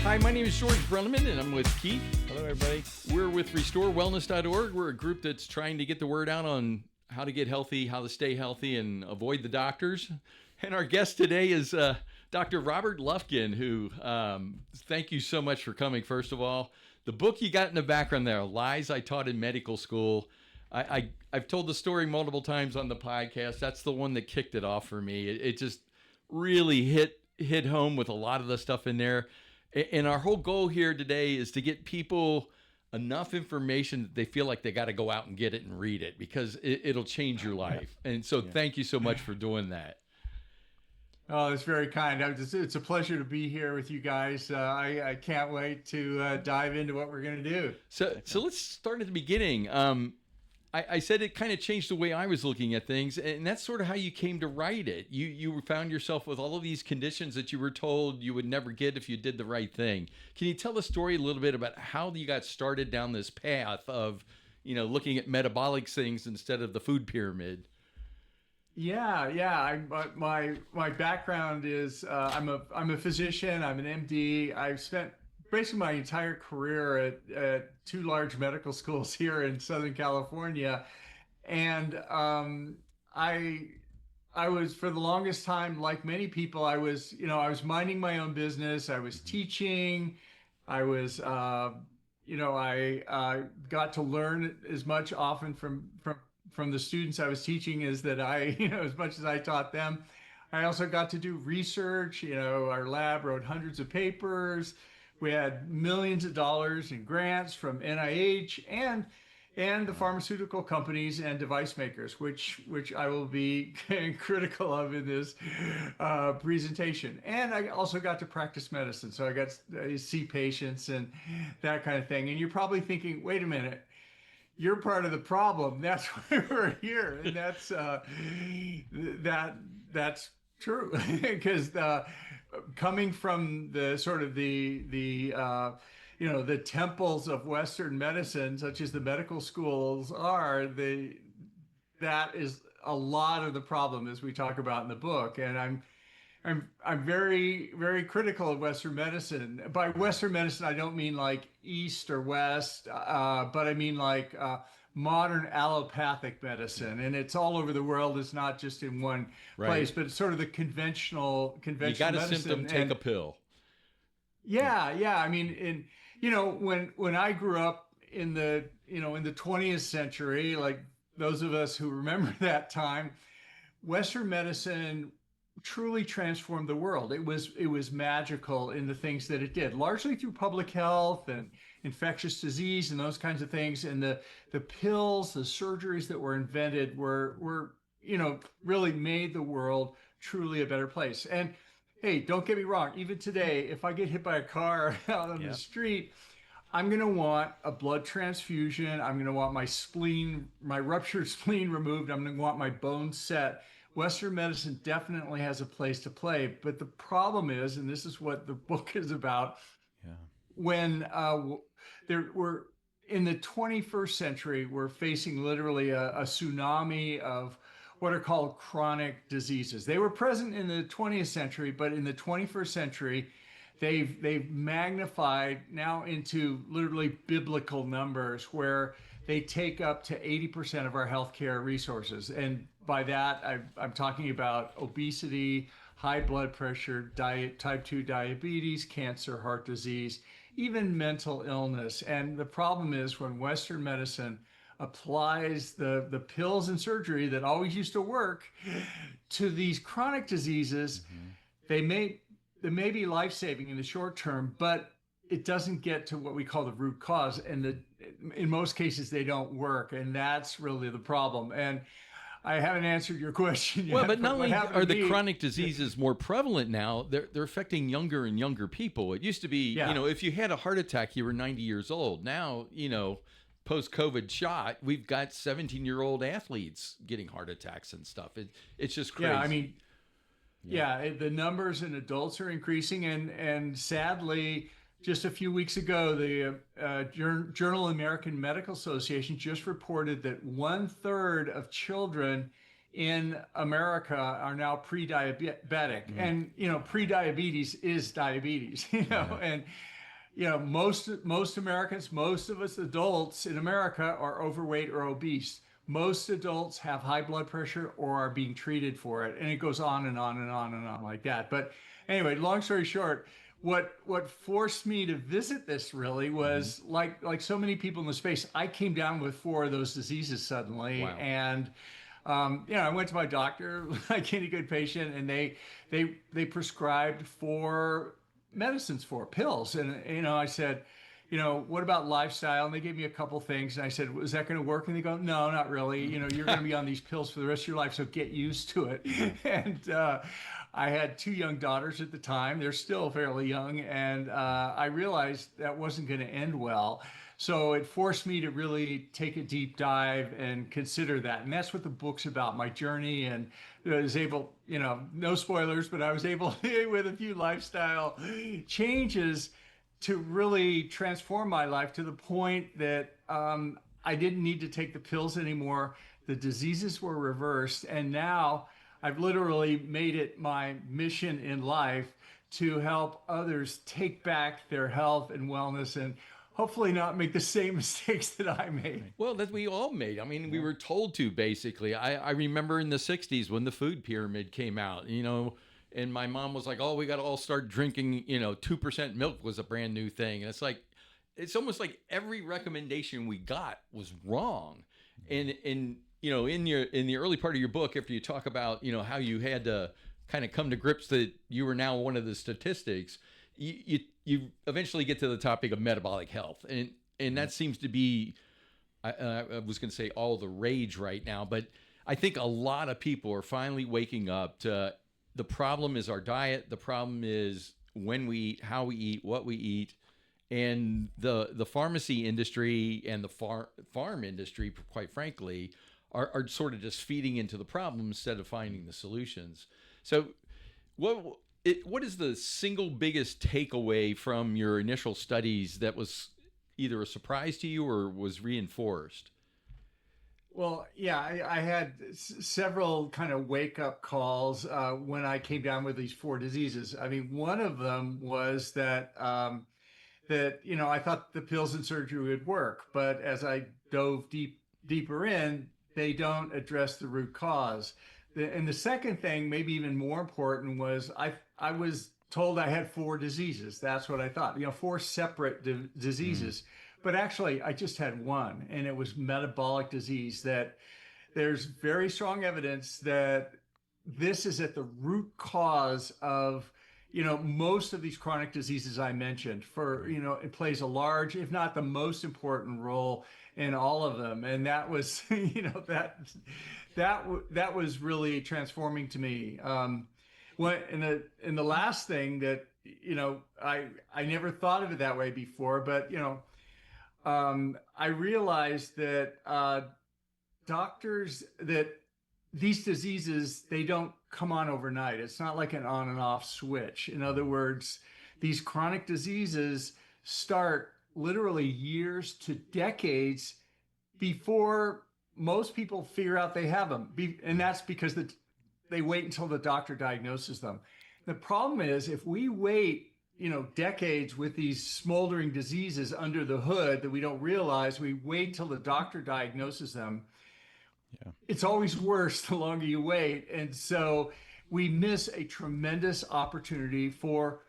Hi, my name is George Brenneman, and I'm with Keith. Hello, everybody. We're with RestoreWellness.org. We're a group that's trying to get the word out on how to get healthy, how to stay healthy, and avoid the doctors. And our guest today is Dr. Robert Lufkin, who, thank you so much for coming, first of all. The book you got in the background there, Lies I Taught in Medical School. I've told the story multiple times on the podcast. That's the one that kicked it off for me. It just really hit home with a lot of the stuff in there. And our whole goal here today is to get people enough information that they feel like they got to go out and get it and read it, because it'll change your life. And so thank you so much for doing that. Oh, that's very kind. It's a pleasure to be here with you guys. I can't wait to dive into what we're going to do. So let's start at the beginning. I said it kind of changed the way I was looking at things, and that's sort of how you came to write it. You found yourself with all of these conditions that you were told you would never get if you did the right thing. Can you tell the story a little bit about how you got started down this path of, looking at metabolic things instead of the food pyramid? Yeah. My background is I'm a physician. I'm an MD. I've spent basically my entire career at two large medical schools here in Southern California. And I was, for the longest time, like many people, I was minding my own business. I was teaching. I was, I got to learn as much often from the students I was teaching as that as much as I taught them. I also got to do research. Our lab wrote hundreds of papers. We had millions of dollars in grants from NIH and the pharmaceutical companies and device makers, which I will be critical of in this presentation. And I also got to practice medicine, so I got to see patients and that kind of thing. And you're probably thinking, wait a minute, you're part of the problem. That's why we're here, and that's true, because coming from the sort of the temples of Western medicine, such as the medical schools are, that is a lot of the problem, as we talk about in the book. And I'm very, very critical of Western medicine. By Western medicine, I don't mean like East or West, but I mean like modern allopathic medicine, and it's all over the world. It's not just in one place, but it's sort of the conventional You got a symptom, take a pill. Yeah. I mean, when I grew up in the 20th century, like those of us who remember that time, Western medicine truly transformed the world. It was magical in the things that it did, largely through public health and infectious disease and those kinds of things. And the pills, the surgeries that were invented were really made the world truly a better place. And hey, don't get me wrong, even today, if I get hit by a car out on the street, I'm going to want a blood transfusion. I'm going to want my ruptured spleen removed. I'm going to want my bones set. Western medicine definitely has a place to play, but the problem is, and this is what the book is about, when we're in the 21st century, we're facing literally a tsunami of what are called chronic diseases. They were present in the 20th century, but in the 21st century, they've magnified now into literally biblical numbers, where they take up to 80% of our healthcare resources. And by that, I'm talking about obesity, high blood pressure, type 2 diabetes, cancer, heart disease, even mental illness. And the problem is, when Western medicine applies the pills and surgery that always used to work to these chronic diseases, they may be life-saving in the short term, but it doesn't get to what we call the root cause. And in most cases, they don't work. And that's really the problem. And I haven't answered your question yet. Well, but not only are the chronic diseases more prevalent now, they're affecting younger and younger people. It used to be, if you had a heart attack, you were 90 years old. Now, post-COVID shot, we've got 17-year-old athletes getting heart attacks and stuff. It's just crazy. Yeah, I mean, the numbers in adults are increasing, and sadly, just a few weeks ago, the Journal of American Medical Association just reported that 1/3 of children in America are now pre-diabetic. And, pre-diabetes is diabetes, and most Americans, most of us adults in America are overweight or obese. Most adults have high blood pressure or are being treated for it, and it goes on and on and on and on like that. But anyway, long story short, what forced me to visit this really was like so many people in the space, I came down with 4 of those diseases suddenly. Wow. And I went to my doctor like any good patient, and they prescribed 4 medicines, 4 pills. And I said, what about lifestyle? And they gave me a couple things, and I said, was that going to work? And they go, no, not really. You're going to be on these pills for the rest of your life, so get used to it. And I had 2 young daughters at the time. They're still fairly young, and I realized that wasn't going to end well. So it forced me to really take a deep dive and consider that. And that's what the book's about, my journey. And I was able, no spoilers, but I was able, with a few lifestyle changes, to really transform my life to the point that I didn't need to take the pills anymore. The diseases were reversed. And now I've literally made it my mission in life to help others take back their health and wellness, and hopefully not make the same mistakes that I made. Well, that we all made. I mean, we were told to, basically. I remember in the 60s when the food pyramid came out, and my mom was like, oh, we got to all start drinking, 2% milk was a brand new thing. And it's almost like every recommendation we got was wrong. And in the early part of your book, after you talk about, how you had to kind of come to grips that you were now one of the statistics, you eventually get to the topic of metabolic health. And that seems to be, I was going to say all the rage right now, but I think a lot of people are finally waking up to the problem is our diet. The problem is when we eat, how we eat, what we eat. And the pharmacy industry and the farm industry, quite frankly, are sort of just feeding into the problem instead of finding the solutions. So what is the single biggest takeaway from your initial studies that was either a surprise to you or was reinforced? Well, yeah, I had several kind of wake up calls when I came down with these 4 diseases. I mean, one of them was that I thought the pills and surgery would work, but as I dove deeper in, they don't address the root cause. And the second thing, maybe even more important, was I was told I had 4 diseases. That's what I thought, 4 separate diseases. But actually, I just had one, and it was metabolic disease. That there's very strong evidence that this is at the root cause of, most of these chronic diseases I mentioned. It plays a large, if not the most important role in all of them. And that was, that was really transforming to me. And the last thing that, I never thought of it that way before, but, I realized that doctors, that these diseases, they don't come on overnight. It's not like an on and off switch. In other words, these chronic diseases start literally years to decades before most people figure out they have them. And that's because they wait until the doctor diagnoses them. The problem is, if we wait decades with these smoldering diseases under the hood that we don't realize, we wait till the doctor diagnoses them. Yeah. It's always worse the longer you wait. And so we miss a tremendous opportunity for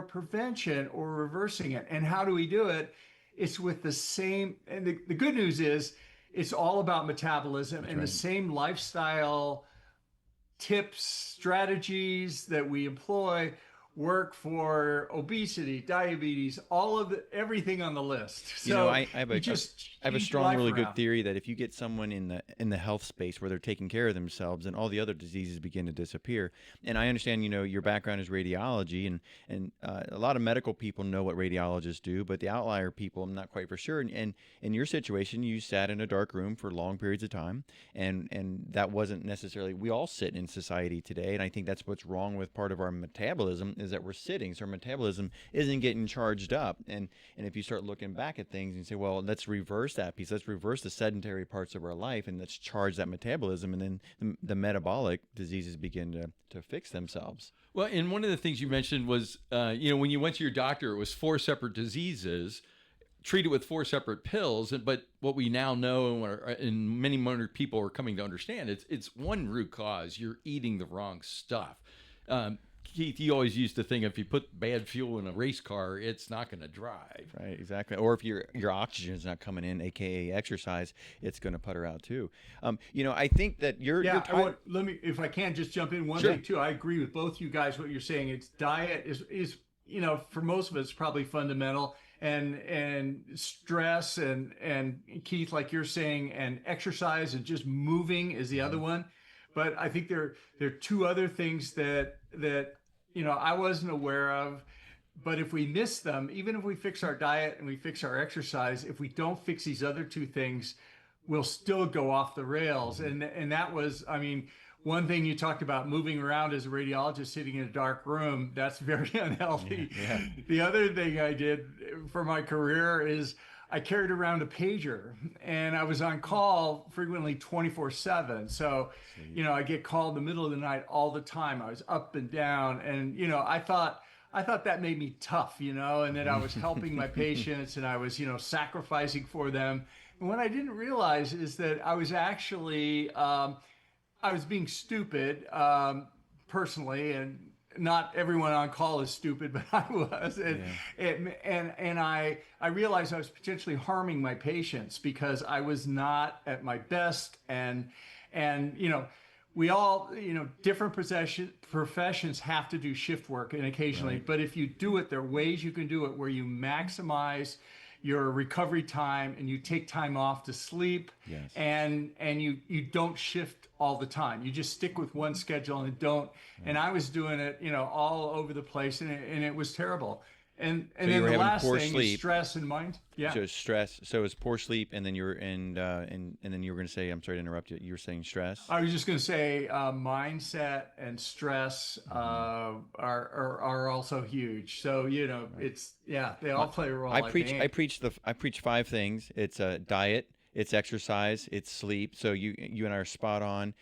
prevention or reversing it. And how do we do it? It's with the same, and the good news is it's all about metabolism. That's and right. The same lifestyle tips, strategies that we employ work for obesity, diabetes, everything on the list. So I have a strong, really good theory that if you get someone in the health space where they're taking care of themselves, and all the other diseases begin to disappear. And I understand, your background is radiology, and a lot of medical people know what radiologists do, but the outlier people, I'm not quite for sure. And in your situation, you sat in a dark room for long periods of time, and that wasn't necessarily. We all sit in society today, and I think that's what's wrong with part of our metabolism. is that we're sitting, so our metabolism isn't getting charged up. And if you start looking back at things and say, well, let's reverse that piece, let's reverse the sedentary parts of our life, and let's charge that metabolism, and then the metabolic diseases begin to fix themselves. Well, and one of the things you mentioned was, when you went to your doctor, it was 4 separate diseases treated with 4 separate pills. But what we now know, and many more people are coming to understand, it's one root cause. You're eating the wrong stuff. Keith, you always used to think if you put bad fuel in a race car, it's not going to drive. Right, exactly. Or if your oxygen is not coming in, aka exercise, it's going to putter out too. I think that let me, if I can, just jump in one Sure. thing too. I agree with both you guys. What you're saying, it's diet is for most of us probably fundamental, and stress and Keith, like you're saying, and exercise and just moving is the other one. But I think there are 2 other things that I wasn't aware of. But if we miss them, even if we fix our diet and we fix our exercise, if we don't fix these other 2 things, we'll still go off the rails. And that was, one thing you talked about, moving around as a radiologist, sitting in a dark room, that's very unhealthy. Yeah. The other thing I did for my career is I carried around a pager, and I was on call frequently 24/7. So, I get called in the middle of the night all the time. I was up and down, and, I thought that made me tough, and that I was helping my patients, and I was, sacrificing for them. And what I didn't realize is that I was actually, I was being stupid, personally, and not everyone on call is stupid, but I was, and I realized I was potentially harming my patients because I was not at my best, and we all, different professions have to do shift work and occasionally, Right. but if you do it, there are ways you can do it where you maximize your recovery time and you take time off to sleep. Yes. and you don't shift all the time. You just stick with one schedule and don't. And I was doing it, all over the place, and it was terrible. And So you then were the having last poor thing sleep. is stress and mind. Yeah. So stress. So it's poor sleep, and then you were and then you were going to say, I'm sorry to interrupt you. You were saying stress. I was just going to say mindset and stress are also huge. So they all play a role. I preach 5 things. It's diet, it's exercise, it's sleep. So you and I are spot on.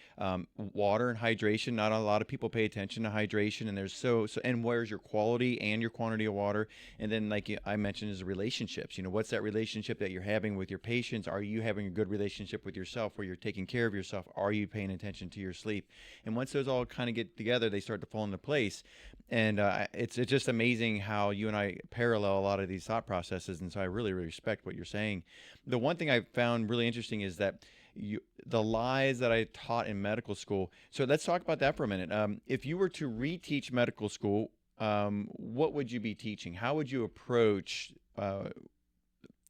Water and hydration. Not a lot of people pay attention to hydration, and there's so and where's your quality and your quantity of water. And then, like I mentioned, is relationships. What's that relationship that you're having with your patients? Are you having a good relationship with yourself, where you're taking care of yourself? Are you paying attention to your sleep? And once those all kind of get together, they start to fall into place. And it's just amazing how you and I parallel a lot of these thought processes. And so I really, really respect what you're saying. The one thing I found really interesting is that the lies that I taught in medical school. So let's talk about that for a minute. If you were to reteach medical school, what would you be teaching? How would you approach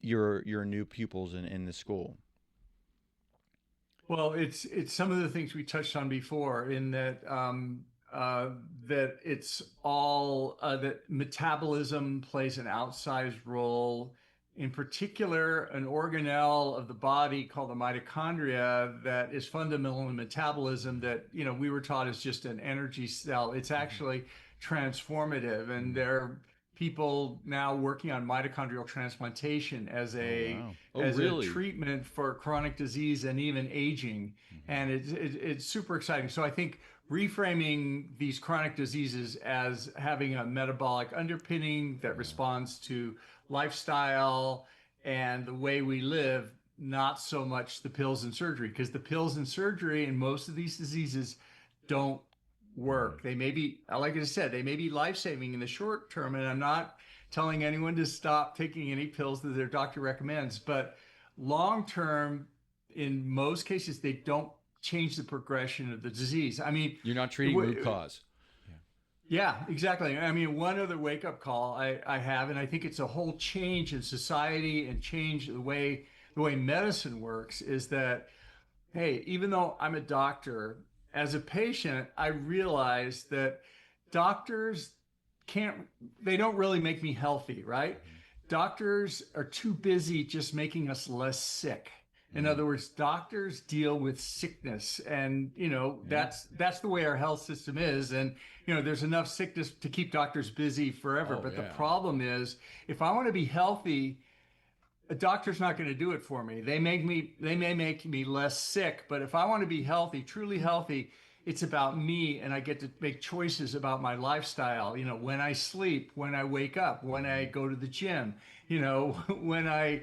your new pupils in the school? Well, it's some of the things we touched on before, in that that it's all that metabolism plays an outsized role. In particular, an organelle of the body called the mitochondria that is fundamental in metabolism, that we were taught is just an energy cell. It's actually transformative, and there are people now working on mitochondrial transplantation as a treatment for chronic disease and even aging. And it's super exciting. So I think reframing these chronic diseases as having a metabolic underpinning that responds to lifestyle and the way we live, not so much the pills and surgery, because the pills and surgery in most of these diseases don't work. They may be, like I said, they may be life-saving in the short term, and I'm not telling anyone to stop taking any pills that their doctor recommends, but long term, in most cases, they don't change the progression of the disease. You're not treating root cause. Yeah, exactly. One other wake-up call I have, and I think it's a whole change in society and change the way medicine works, is that, hey, even though I'm a doctor, as a patient, I realize that doctors they don't really make me healthy, right? Doctors are too busy just making us less sick. In other words, doctors deal with sickness, and that's the way our health system is. And there's enough sickness to keep doctors busy forever. But the problem is, if I want to be healthy, a doctor's not going to do it for me. They may make me less sick, but if I want to be healthy, truly healthy, it's about me, and I get to make choices about my lifestyle. When I sleep, when I wake up, when I go to the gym, when I,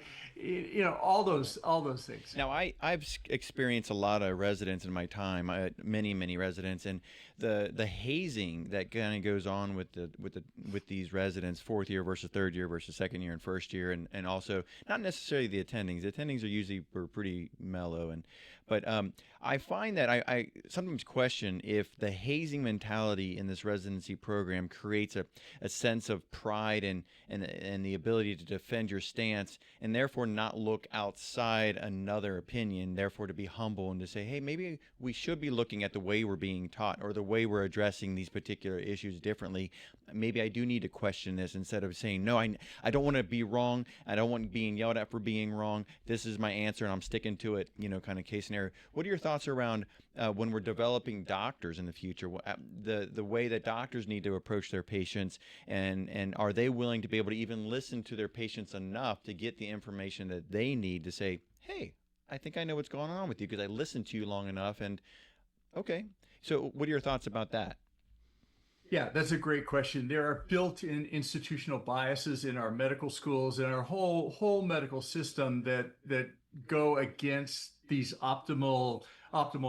all those things. Now, I've experienced a lot of residents in my time, many residents, and the hazing that kind of goes on with these residents, fourth year versus third year versus second year and first year, and also not necessarily the attendings. The attendings are usually pretty mellow, but I find that I sometimes question if the hazing mentality in this residency program creates a sense of pride and the ability to defend your stance, and therefore not look outside another opinion, therefore to be humble and to say, hey, maybe we should be looking at the way we're being taught or the way we're addressing these particular issues differently. Maybe I do need to question this instead of saying, no, I don't want to be wrong. I don't want being yelled at for being wrong. This is my answer and I'm sticking to it, kind of case scenario. What are your thoughts around when we're developing doctors in the future, the way that doctors need to approach their patients, and are they willing to be able to even listen to their patients enough to get the information that they need to say, hey, I think I know what's going on with you because I listened to you long enough. And okay, so what are your thoughts about that? Yeah, that's a great question. There are built-in institutional biases in our medical schools and our whole medical system that go against these optimal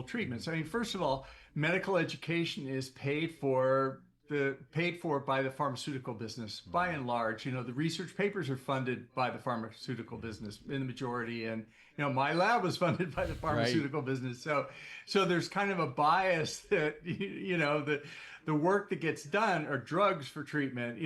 treatments. I mean, first of all, medical education is paid for by the pharmaceutical business by and large. The research papers are funded by the pharmaceutical business in the majority, and my lab was funded by the pharmaceutical business. So there's kind of a bias that the work that gets done are drugs for treatment.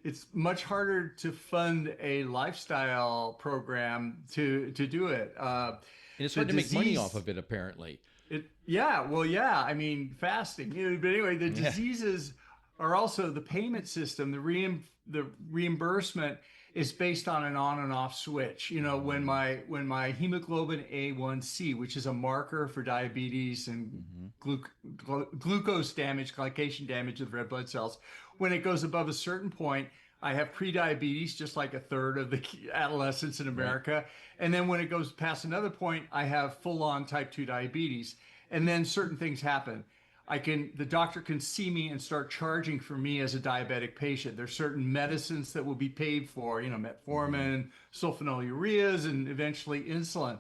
It's much harder to fund a lifestyle program to do it. And it's hard to make money off of it, apparently. I mean, fasting. But anyway, the diseases are also the payment system. The reimbursement is based on an on and off switch. When my hemoglobin A1C, which is a marker for diabetes and glucose damage, glycation damage of red blood cells, when it goes above a certain point, I have prediabetes, just like a third of the adolescents in America. Right. And then when it goes past another point, I have full-on type 2 diabetes. And then certain things happen. The doctor can see me and start charging for me as a diabetic patient. There's certain medicines that will be paid for, metformin, sulfonylureas, and eventually insulin.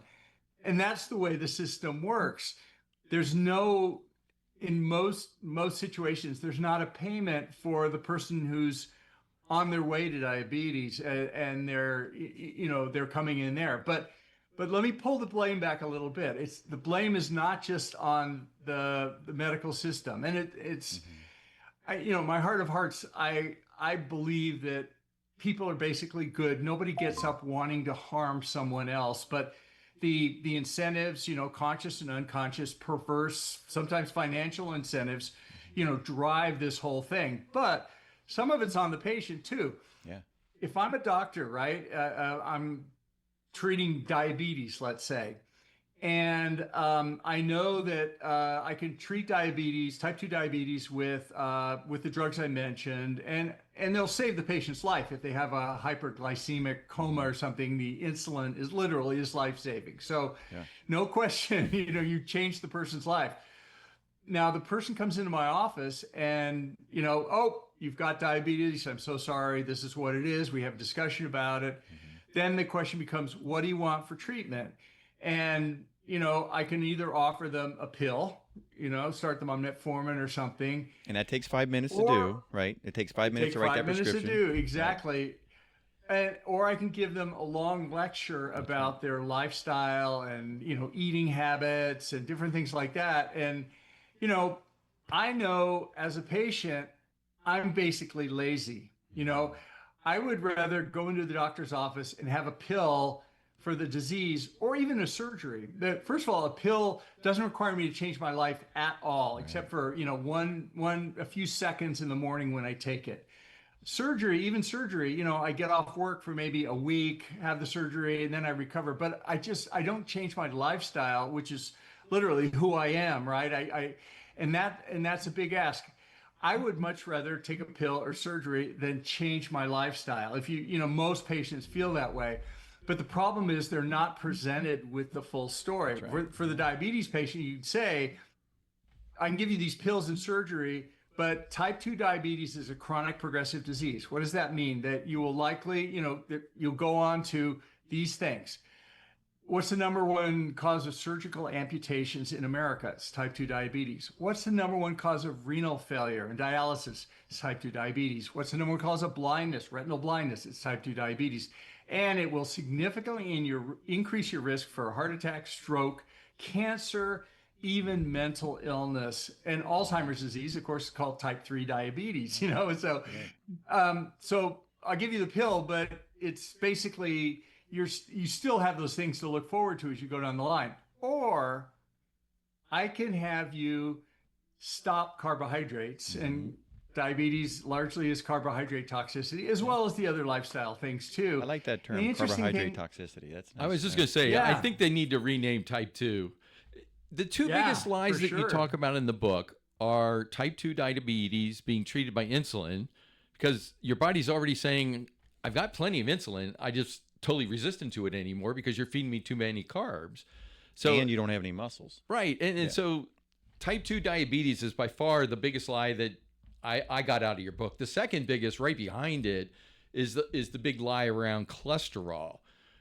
And that's the way the system works. There's in most situations, there's not a payment for the person who's on their way to diabetes and they're coming in there. But let me pull the blame back a little bit. The blame is not just on the medical system, and my heart of hearts, I believe that people are basically good. Nobody gets up wanting to harm someone else, but the incentives, conscious and unconscious, perverse, sometimes financial incentives, drive this whole thing. But some of it's on the patient too. Yeah. If I'm a doctor, right, I'm treating diabetes, let's say, and I know that I can treat diabetes, type 2 diabetes, with the drugs I mentioned, and they'll save the patient's life. If they have a hyperglycemic coma or something, the insulin is life-saving. So no question, you change the person's life. Now the person comes into my office and, you've got diabetes. I'm so sorry. This is what it is. We have a discussion about it. Then the question becomes, what do you want for treatment? And, I can either offer them a pill, start them on metformin or something. And that takes 5 minutes to do, right? It takes 5 minutes to write that prescription. 5 minutes to do, exactly. Right. Or I can give them a long lecture about their lifestyle and, eating habits and different things like that. And, I know as a patient, I'm basically lazy. I would rather go into the doctor's office and have a pill for the disease or even a surgery. First of all, a pill doesn't require me to change my life at all, except for, a few seconds in the morning when I take it. surgery, even surgery, you know, I get off work for maybe a week, have the surgery, and then I recover. But I don't change my lifestyle, which is literally who I am, right? And that's a big ask. I would much rather take a pill or surgery than change my lifestyle. If you know, most patients feel that way. But the problem is they're not presented with the full story. Right. For the diabetes patient, you'd say, I can give you these pills and surgery, but type 2 diabetes is a chronic progressive disease. What does that mean? That you will likely, you know, that you'll go on to these things. What's the number one cause of surgical amputations in America? It's type 2 diabetes. What's the number one cause of renal failure and dialysis? It's type 2 diabetes. What's the number one cause of blindness, retinal blindness? It's type 2 diabetes. And it will significantly increase your risk for heart attack, stroke, cancer, even mental illness, and Alzheimer's disease, of course, is called type 3 diabetes, you know. So, so I'll give you the pill, but it's basically, you still have those things to look forward to as you go down the line. Or I can have you stop carbohydrates, and diabetes largely is carbohydrate toxicity, as well as the other lifestyle things too. I like that term, carbohydrate toxicity. That's nice. I was just going to say, I think they need to rename type 2. The two biggest lies that you talk about in the book are type 2 diabetes being treated by insulin, because your body's already saying, I've got plenty of insulin. I just totally resistant to it anymore because you're feeding me too many carbs. So, and you don't have any muscles. Right. And so type 2 diabetes is by far the biggest lie that I got out of your book. The second biggest, right behind it, is the big lie around cholesterol.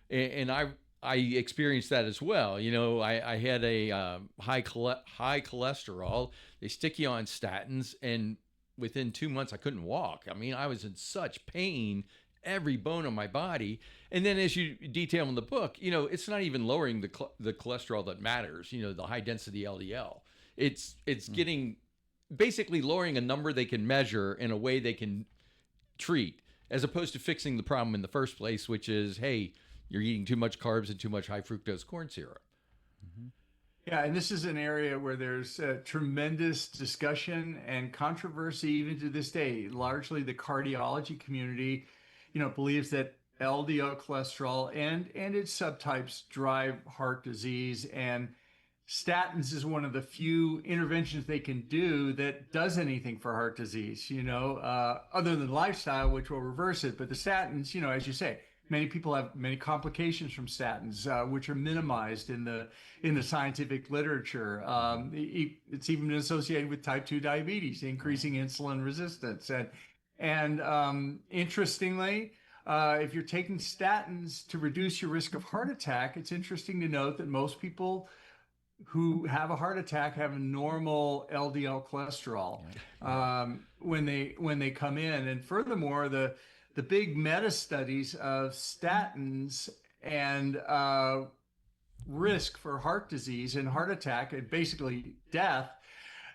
And I experienced that as well. You know, I had a high cholesterol. They stick you on statins, and within 2 months, I couldn't walk. I mean, I was in such pain, every bone of my body. And then, as you detail in the book, you know, it's not even lowering the cholesterol that matters. You know, the high density LDL. It's getting basically lowering a number they can measure in a way they can treat, as opposed to fixing the problem in the first place, which is, hey, you're eating too much carbs and too much high fructose corn syrup. Yeah, and this is an area where there's tremendous discussion and controversy even to this day. Largely the cardiology community, you know, believes that LDL cholesterol and its subtypes drive heart disease, and statins is one of the few interventions they can do that does anything for heart disease, you know, other than lifestyle, which will reverse it. But the statins, you know, as you say, many people have many complications from statins, which are minimized in the scientific literature. It's even been associated with type 2 diabetes, increasing insulin resistance. And interestingly, if you're taking statins to reduce your risk of heart attack, it's interesting to note that most people who have a heart attack have a normal LDL cholesterol when they come in. And furthermore, the big meta studies of statins and risk for heart disease and heart attack and basically death,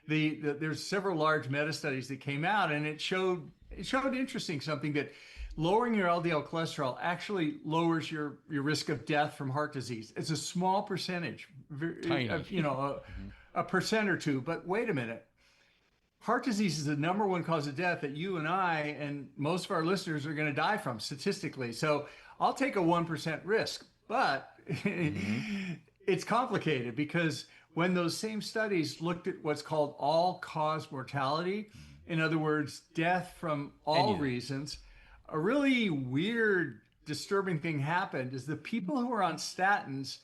there's several large meta studies that came out, and it showed interesting something, that lowering your LDL cholesterol actually lowers your risk of death from heart disease. It's a small percentage, Tiny. You know, a percent or two. But wait a minute. Heart disease is the number one cause of death that you and I and most of our listeners are going to die from statistically. So I'll take a 1% risk, but it's complicated, because when those same studies looked at what's called all-cause mortality, in other words, death from all reasons, a really weird, disturbing thing happened. Is the people who were on statins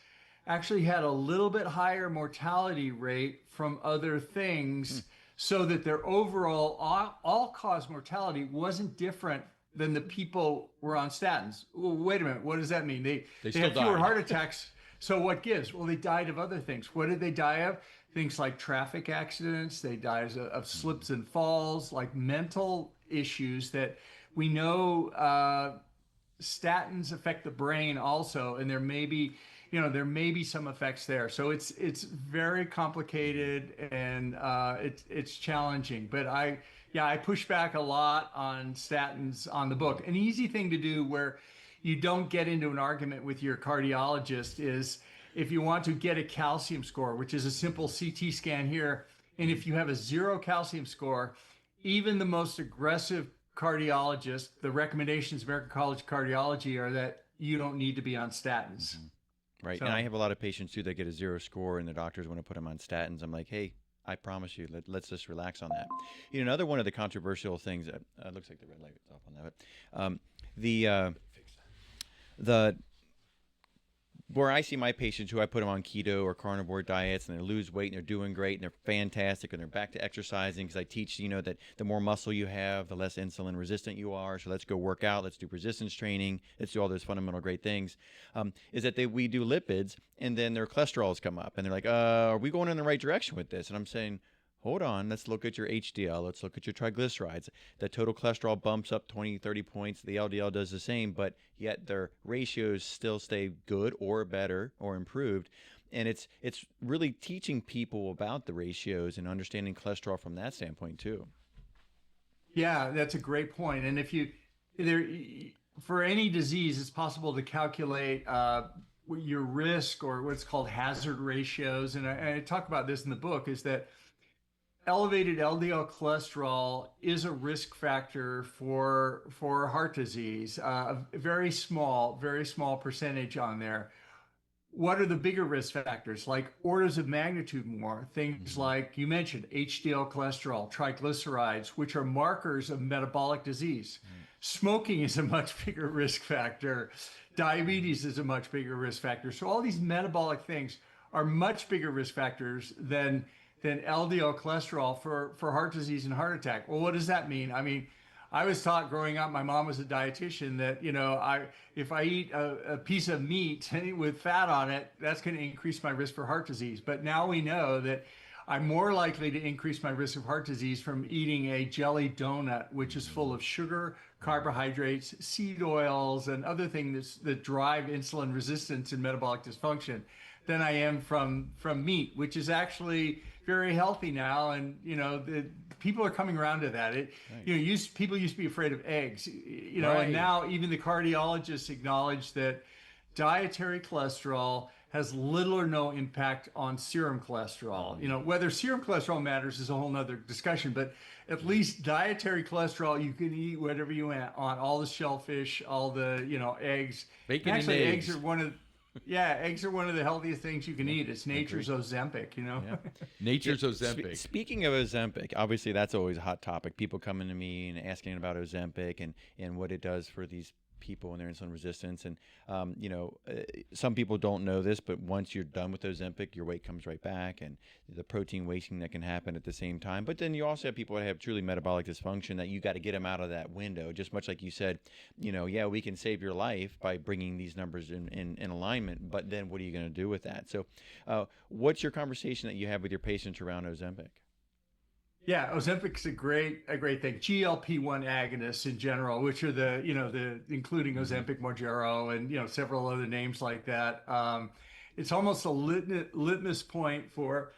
actually had a little bit higher mortality rate from other things, so that their overall all-cause mortality wasn't different than the people who were on statins. Well, wait a minute, what does that mean? They had fewer heart attacks, so what gives? Well, they died of other things. What did they die of? Things like traffic accidents. They died of slips and falls, like mental issues that we know statins affect the brain also, and there may be some effects there. So it's very complicated, and it's challenging. But I push back a lot on statins on the book. An easy thing to do where you don't get into an argument with your cardiologist is, if you want to get a calcium score, which is a simple CT scan here, and if you have a 0 calcium score, even the most aggressive cardiologists, the recommendations of American College of Cardiology are that you don't need to be on statins. Right. And I have a lot of patients too that get a 0 score and the doctors want to put them on statins. I'm like, hey, I promise you, let's just relax on that. You know, another one of the controversial things that looks like the red light is off on that. The where I see my patients who I put them on keto or carnivore diets and they lose weight and they're doing great and they're fantastic and they're back to exercising because I teach, you know, that the more muscle you have, the less insulin resistant you are. So let's go work out. Let's do resistance training. Let's do all those fundamental great things. Is that we do lipids and then their cholesterols come up and they're like, are we going in the right direction with this? And I'm saying, hold on, let's look at your HDL, let's look at your triglycerides. The total cholesterol bumps up 20, 30 points. The LDL does the same, but yet their ratios still stay good or better or improved. And it's really teaching people about the ratios and understanding cholesterol from that standpoint too. Yeah, that's a great point. And for any disease, it's possible to calculate your risk or what's called hazard ratios. And I talk about this in the book, is that elevated LDL cholesterol is a risk factor for heart disease, a very small percentage on there. What are the bigger risk factors? Like orders of magnitude more, things like you mentioned, HDL cholesterol, triglycerides, which are markers of metabolic disease. Smoking is a much bigger risk factor. Diabetes is a much bigger risk factor. So all these metabolic things are much bigger risk factors than LDL cholesterol for heart disease and heart attack. Well, what does that mean? I mean, I was taught growing up, my mom was a dietitian, that, you know, if I eat a piece of meat with fat on it, that's going to increase my risk for heart disease. But now we know that I'm more likely to increase my risk of heart disease from eating a jelly donut, which is full of sugar, carbohydrates, seed oils, and other things that drive insulin resistance and metabolic dysfunction, than I am from meat, which is actually very healthy now. And, you know, people are coming around to that. You know, people used to be afraid of eggs, you know, and now even the cardiologists acknowledge that dietary cholesterol has little or no impact on serum cholesterol. You know, whether serum cholesterol matters is a whole nother discussion, but at least dietary cholesterol, you can eat whatever you want on, all the shellfish, all the, you know, eggs. Bacon actually, and eggs are one of eggs are one of the healthiest things you can eat. It's nature's Ozempic, you know. Yeah. Nature's Ozempic. Speaking of Ozempic, obviously that's always a hot topic. People coming to me and asking about Ozempic and what it does for these people and their insulin resistance. And, you know, some people don't know this, but once you're done with Ozempic, your weight comes right back and the protein wasting that can happen at the same time. But then you also have people that have truly metabolic dysfunction that you got to get them out of that window. Just much like you said, you know, yeah, we can save your life by bringing these numbers in alignment, but then what are you going to do with that? So what's your conversation that you have with your patients around Ozempic? Yeah, Ozempic's a great thing. GLP-1 agonists in general, which are including Ozempic, Mounjaro, and, you know, several other names like that. It's almost a litmus point for,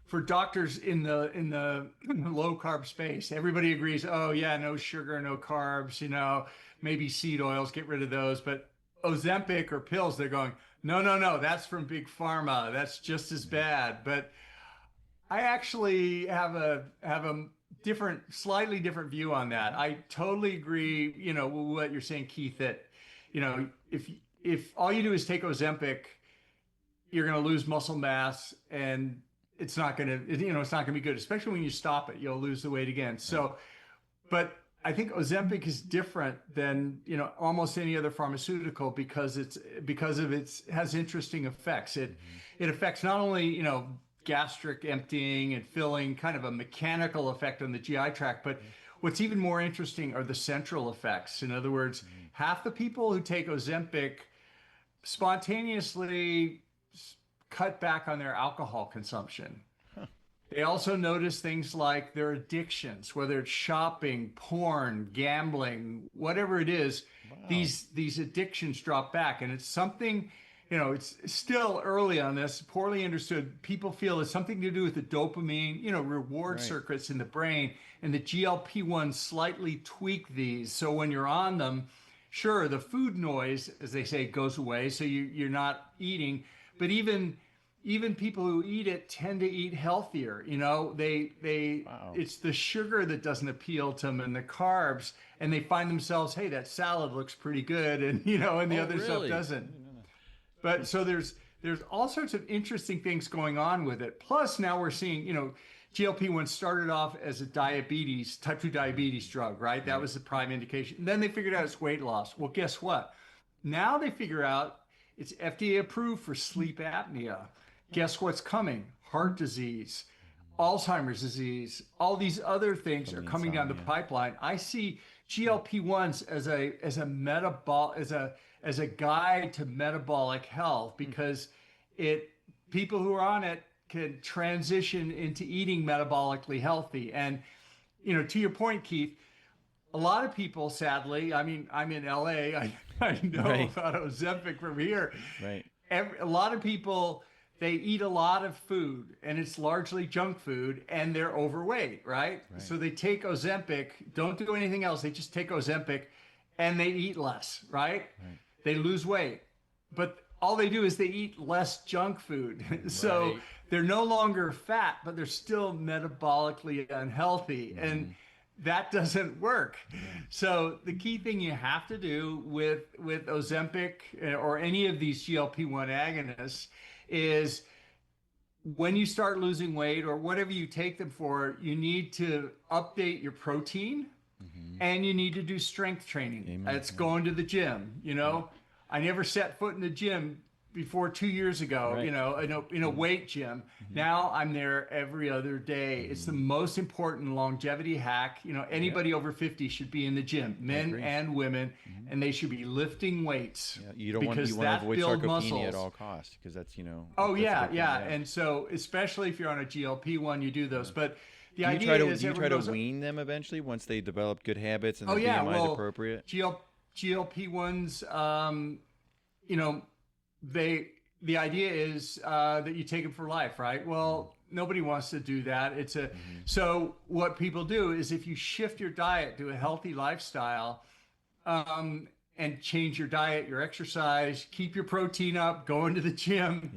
for doctors in the low carb space. Everybody agrees, oh yeah, no sugar, no carbs, you know, maybe seed oils, get rid of those. But Ozempic or pills, they're going, no, that's from big pharma. That's just as bad. But I actually have a slightly different view on that. I totally agree, you know, with what you're saying, Keith, that, you know, if all you do is take Ozempic, you're going to lose muscle mass and it's not going to be good, especially when you stop it, you'll lose the weight again. So, but I think Ozempic is different than, you know, almost any other pharmaceutical because it has interesting effects. It affects not only, you know, gastric emptying and filling, kind of a mechanical effect on the GI tract. But what's even more interesting are the central effects. In other words, half the people who take Ozempic spontaneously cut back on their alcohol consumption. They also notice things like their addictions, whether it's shopping, porn, gambling, whatever it is. Wow. These addictions drop back. And it's something, you know, it's still early on this, poorly understood. People feel it's something to do with the dopamine, you know, reward circuits in the brain, and the GLP-1 slightly tweak these. So when you're on them, sure, the food noise, as they say, goes away. So you're not eating, but even even people who eat it tend to eat healthier. It's the sugar that doesn't appeal to them and the carbs, and they find themselves, hey, that salad looks pretty good, and and the other stuff doesn't. But so there's all sorts of interesting things going on with it. Plus now we're seeing, GLP-1 started off as a type 2 diabetes drug, right? That was the prime indication. And then they figured out it's weight loss. Well, guess what? Now they figure out it's FDA approved for sleep apnea. Guess what's coming? Heart disease, Alzheimer's disease, all these other things are coming down the pipeline. I see GLP-1s as a guide to metabolic health, because people who are on it can transition into eating metabolically healthy. And to your point, Keith, a lot of people, sadly, I mean, I'm in LA, I know about Ozempic from here. Right. A lot of people, they eat a lot of food, and it's largely junk food, and they're overweight, right? So they take Ozempic, don't do anything else. They just take Ozempic and they eat less, right? They lose weight, but all they do is they eat less junk food. So they're no longer fat, but they're still metabolically unhealthy. And that doesn't work. So the key thing you have to do with Ozempic or any of these GLP-1 agonists is, when you start losing weight or whatever you take them for, you need to update your protein and you need to do strength training. It's going to the gym. I never set foot in the gym before 2 years ago, in a weight gym. Now I'm there every other day. It's the most important longevity hack. Anybody over 50 should be in the gym, men and women, and they should be lifting weights. You want to avoid sarcopenia at all costs, because that's, And so, especially if you're on a GLP-1, you do those. But the idea is, do you try to wean them eventually once they develop good habits and the BMI is appropriate? GLP-1s, the idea is that you take them for life, right? Well, nobody wants to do that. So what people do is, if you shift your diet to a healthy lifestyle, and change your diet, your exercise, keep your protein up, go into the gym,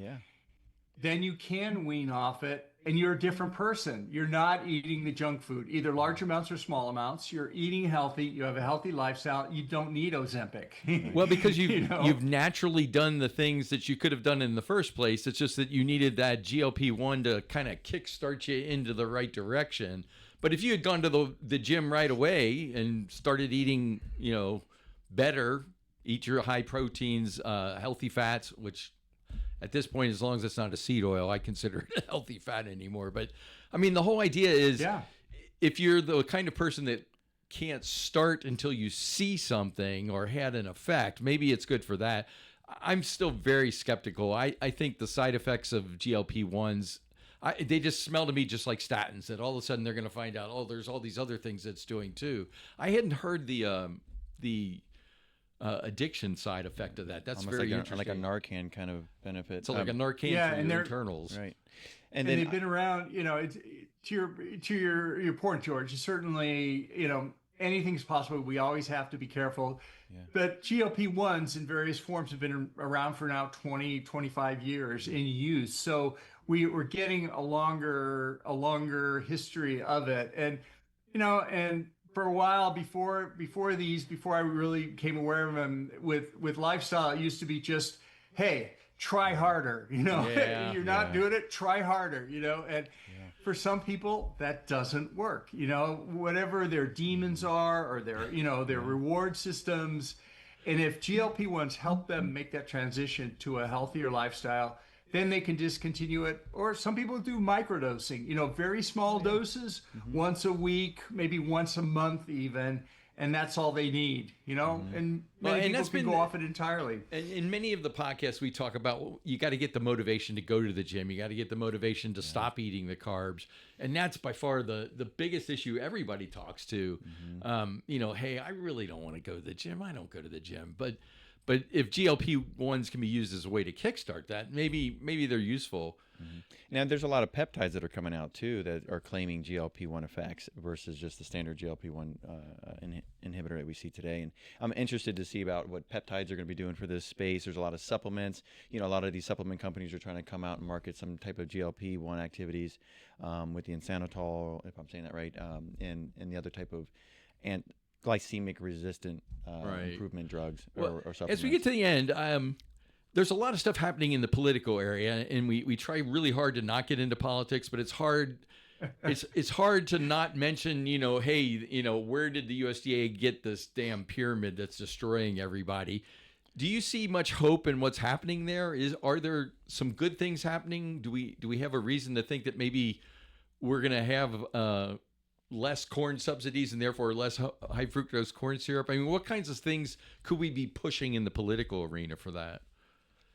then you can wean off it, and you're a different person. You're not eating the junk food, either large amounts or small amounts. You're eating healthy. You have a healthy lifestyle. You don't need Ozempic. Well, because you've naturally done the things that you could have done in the first place. It's just that you needed that GLP-1 to kind of kickstart you into the right direction. But if you had gone to the gym right away and started eating, better, eat your high proteins, healthy fats, which at this point, as long as it's not a seed oil, I consider it a healthy fat anymore. But I mean, the whole idea is, if you're the kind of person that can't start until you see something or had an effect, maybe it's good for that. I'm still very skeptical. I think the side effects of GLP-1s, they just smell to me just like statins, that all of a sudden they're going to find out, there's all these other things it's doing too. I hadn't heard the addiction side effect of that. That's almost very interesting. Like a Narcan kind of benefit. So like a Narcan for your internals. Right. And they've been around, to your point, George, certainly, anything's possible. We always have to be careful. But GLP-1s in various forms have been around for now 20, 25 years in use. So we're getting a longer history of it. And, and for a while before I really became aware of them with lifestyle, it used to be just, hey, try harder, you're not doing it, try harder, and for some people that doesn't work, whatever their demons are or their, their reward systems. And if GLP-1s help them make that transition to a healthier lifestyle, then they can discontinue it. Or some people do microdosing, very small doses, once a week, maybe once a month even, and that's all they need, and many people can go off it entirely. In many of the podcasts we talk about, you got to get the motivation to go to the gym. You got to get the motivation to stop eating the carbs. And that's by far the biggest issue everybody talks to. Hey, I really don't want to go to the gym. I don't go to the gym. But But if GLP-1s can be used as a way to kickstart that, maybe they're useful. Mm-hmm. Now, there's a lot of peptides that are coming out too that are claiming GLP-1 effects versus just the standard GLP-1 inhibitor that we see today. And I'm interested to see about what peptides are going to be doing for this space. There's a lot of supplements. A lot of these supplement companies are trying to come out and market some type of GLP-1 activities with the insanitol, if I'm saying that right, and the other type of glycemic resistant improvement drugs or supplements. As we get to the end, there's a lot of stuff happening in the political area, and we try really hard to not get into politics, but it's hard. It's hard to not mention, hey, where did the USDA get this damn pyramid that's destroying everybody? Do you see much hope in what's happening there? Are there some good things happening? Do we have a reason to think that maybe we're going to have less corn subsidies and therefore less high fructose corn syrup? I mean, what kinds of things could we be pushing in the political arena for that?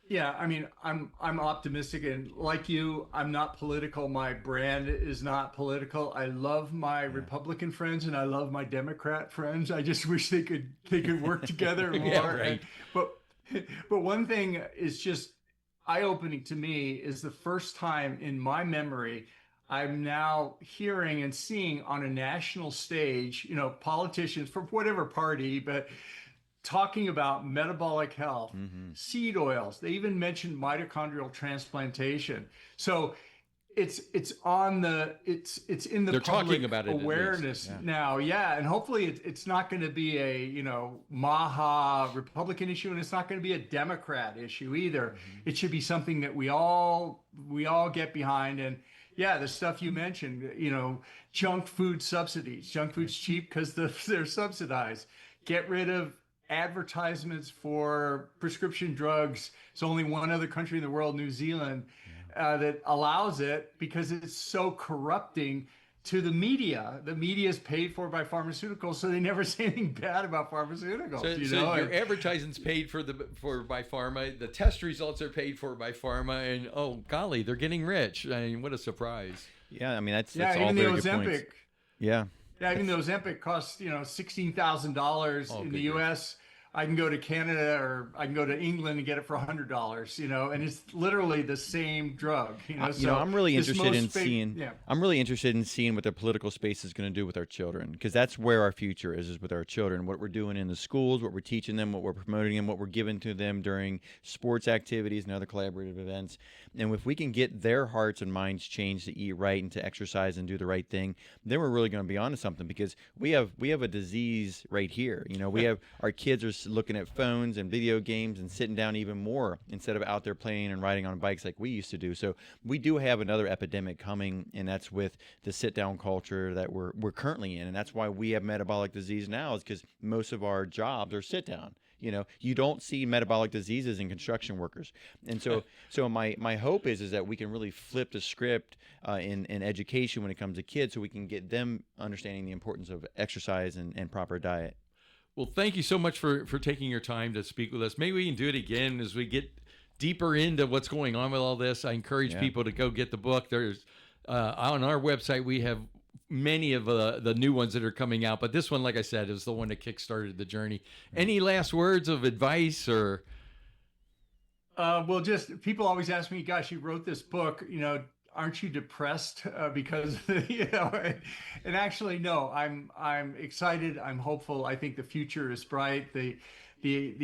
Yeah, I mean, I'm optimistic, and like you, I'm not political. My brand is not political. I love my Republican friends and I love my Democrat friends. I just wish they could work together more. Yeah, right. But one thing is just eye-opening to me is the first time in my memory I'm now hearing and seeing on a national stage, politicians from whatever party, but talking about metabolic health, seed oils. They even mentioned mitochondrial transplantation. So it's in the They're public talking about it awareness now. Yeah, and hopefully it's not going to be a Maha Republican issue, and it's not going to be a Democrat issue either. It should be something that we all get behind. And yeah, the stuff you mentioned, junk food subsidies. Junk food's cheap because they're subsidized. Get rid of advertisements for prescription drugs. It's only one other country in the world, New Zealand, that allows it because it's so corrupting to the media. The media is paid for by pharmaceuticals, so they never say anything bad about pharmaceuticals. So your advertisements paid for by pharma. The test results are paid for by pharma, and oh golly, they're getting rich. I mean, what a surprise! Yeah, I mean that's all very good points. Yeah. Yeah, even though Ozempic costs $16,000 in the U.S., I can go to Canada or I can go to England and get it for $100, and it's literally the same drug. I'm really interested in seeing. I'm really interested in seeing what the political space is going to do with our children, because that's where our future is with our children. What we're doing in the schools, what we're teaching them, what we're promoting them, what we're giving to them during sports activities and other collaborative events. And if we can get their hearts and minds changed to eat right and to exercise and do the right thing, then we're really going to be onto something, because we have a disease right here. We have our kids are looking at phones and video games and sitting down even more instead of out there playing and riding on bikes like we used to do. So we do have another epidemic coming, and that's with the sit-down culture that we're currently in. And that's why we have metabolic disease now, is because most of our jobs are sit-down. You don't see metabolic diseases in construction workers. And so my hope is that we can really flip the script in education when it comes to kids, so we can get them understanding the importance of exercise and proper diet. Well, thank you so much for taking your time to speak with us. Maybe we can do it again as we get deeper into what's going on with all this. I encourage people to go get the book. There's on our website, we have many of the new ones that are coming out, but this one, like I said, is the one that kickstarted the journey. Any last words of advice or? Well, just people always ask me, gosh, you wrote this book, aren't you depressed because and actually no, I'm excited, I'm hopeful. I think the future is bright. The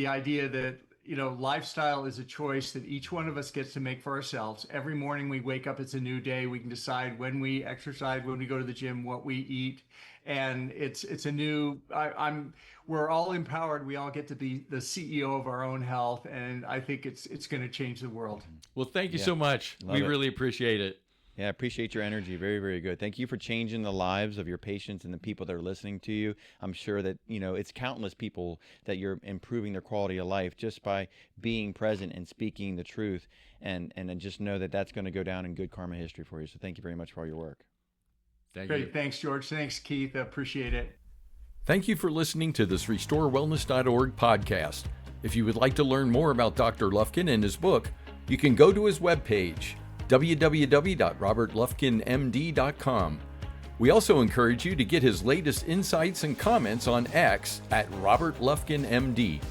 idea that lifestyle is a choice that each one of us gets to make for ourselves. Every morning we wake up, it's a new day. We can decide when we exercise, when we go to the gym, what we eat, and it's a new. We're all empowered. We all get to be the CEO of our own health, and I think it's going to change the world. Well, thank you so much. We really appreciate it. Yeah, I appreciate your energy. Very, very good. Thank you for changing the lives of your patients and the people that are listening to you. I'm sure that, it's countless people that you're improving their quality of life just by being present and speaking the truth. And then just know that that's going to go down in good karma history for you. So thank you very much for all your work. Thank you. Great. Thanks, George. Thanks, Keith. I appreciate it. Thank you for listening to this RestoreWellness.org podcast. If you would like to learn more about Dr. Lufkin and his book, you can go to his webpage, www.robertlufkinmd.com. We also encourage you to get his latest insights and comments on X @RobertLufkinMD.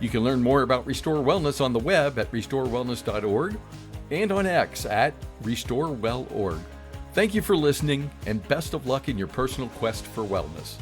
You can learn more about Restore Wellness on the web at restorewellness.org and on X at restorewellorg. Thank you for listening, and best of luck in your personal quest for wellness.